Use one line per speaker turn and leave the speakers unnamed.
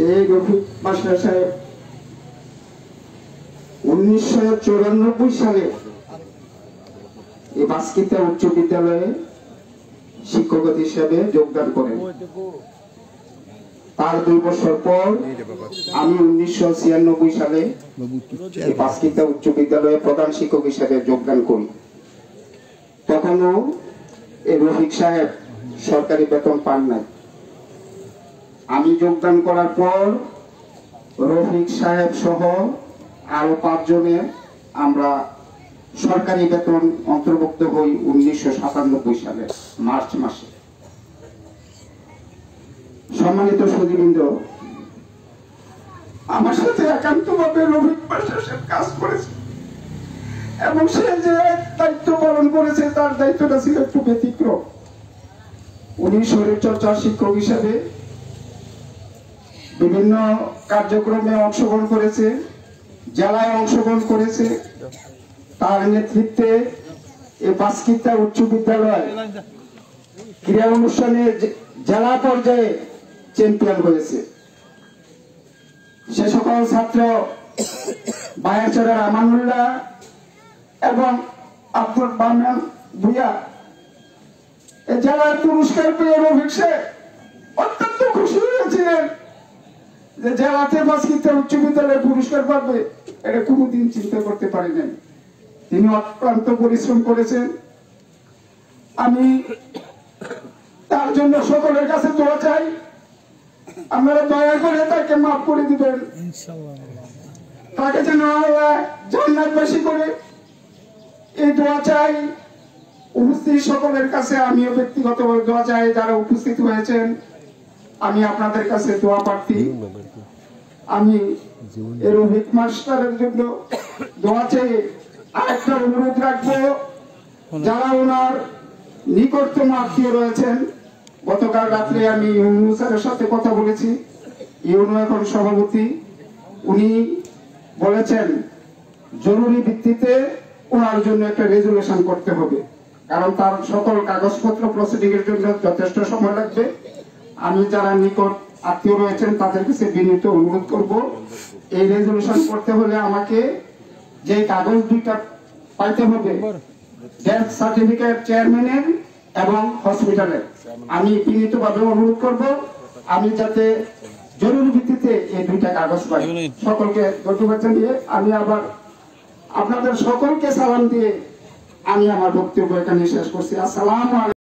এই রফিক মাস্টার সাহেব 1994 সালে এই বাস্কিতা উচ্চ বিদ্যালয়ে শিক্ষক হিসেবে যোগদান করেন। তার 2 বছর পর আমি 1996 সালে বাস্কিতা উচ্চ বিদ্যালয়ে প্রধান শিক্ষক হিসেবে যোগদান করি। তখনও এই রফিক সাহেব সরকারি বেতন পান নাই। আমি যোগদান করার পর রফিক সাহেব সহ আরো 5 জনের আমরা সরকারি বেতন অন্তর্ভুক্ত হই 1997 সালে মার্চ মাসে। সম্মানিত সুধীবৃন্দ, আমার সাথে একান্তভাবে রফিক মাস্টার সাহেব কাজ করেছে এবং সে যে দায়িত্ব পালন করেছে তার দায়িত্বটা ছিল একটু ব্যতিক্রম। উনি শরীরচর্চার শিক্ষক হিসেবে বিভিন্ন কার্যক্রমে অংশগ্রহণ করেছে, জেলায় অংশগ্রহণ করেছে। তার নেতৃত্বে এই বাস্কিতা উচ্চ বিদ্যালয় ক্রীড়া অনুষ্ঠানে জেলা পর্যায়ে চ্যাম্পিয়ন হয়েছে। সে সকল ছাত্র বায়াচরের আমানুল্লাহ এবং আব্দুল বাহমান ভুইয়া এই জেলার পুরস্কার পেয়ে রফিক সাহেব অত্যন্ত খুশি হয়েছিলেন যে জেলাতে বাস্কিতা উচ্চ বিদ্যালয়ে পুরস্কার পাবে, এটা কোনোদিন চিন্তা করতে পারি নাই। তিনি অক্লান্ত পরিশ্রম করেছেন। আমি তার জন্য সকলের কাছে দোয়া চাই, আপনারা দয়া করে তাকে মাফ করে দিবেন, তাকে যেন আল্লাহ জান্নাতবাসী করে এই দোয়া চাই। উপস্থিত সকলের কাছে আমিও ব্যক্তিগতভাবে দোয়া চাই। যারা উপস্থিত হয়েছেন, আমি আপনাদের কাছে দোয়া প্রার্থী। আমি এই রফিক মাস্টারের জন্য দোয়া চাই। আরেকটা অনুরোধ রাখবো, যারা ওনার নিকটতম আত্মীয় রয়েছেন, গতকাল রাত্রে আমি ইউনু স্যারের সাথে কথা বলেছি। ইউনু এখন সভাপতি। উনি বলেছেন জরুরি ভিত্তিতে ওনার জন্য একটা রেজুলেশন করতে হবে, কারণ তার সকল কাগজপত্র প্রসিডিং এর জন্য যথেষ্ট সময় লাগবে। আমি যারা নিকট আত্মীয় রয়েছেন তাদের কাছে বিনীত অনুরোধ করব, এই রেজুলেশন করতে হলে আমাকে যে কাগজ 2টা পাইতে হবে, ডেথ সার্টিফিকেট চেয়ারম্যানের এবং হসপিটালের। আমি বিনীতভাবে অনুরোধ করব আমি যাতে জরুরি ভিত্তিতে এই 2টা কাগজ পাই। সকলকে ধন্যবাদ জানিয়ে আমি আবার আপনাদের সকলকে সালাম দিয়ে আমি আমার বক্তব্য এখানে শেষ করছি। আসসালামু আলাইকুম।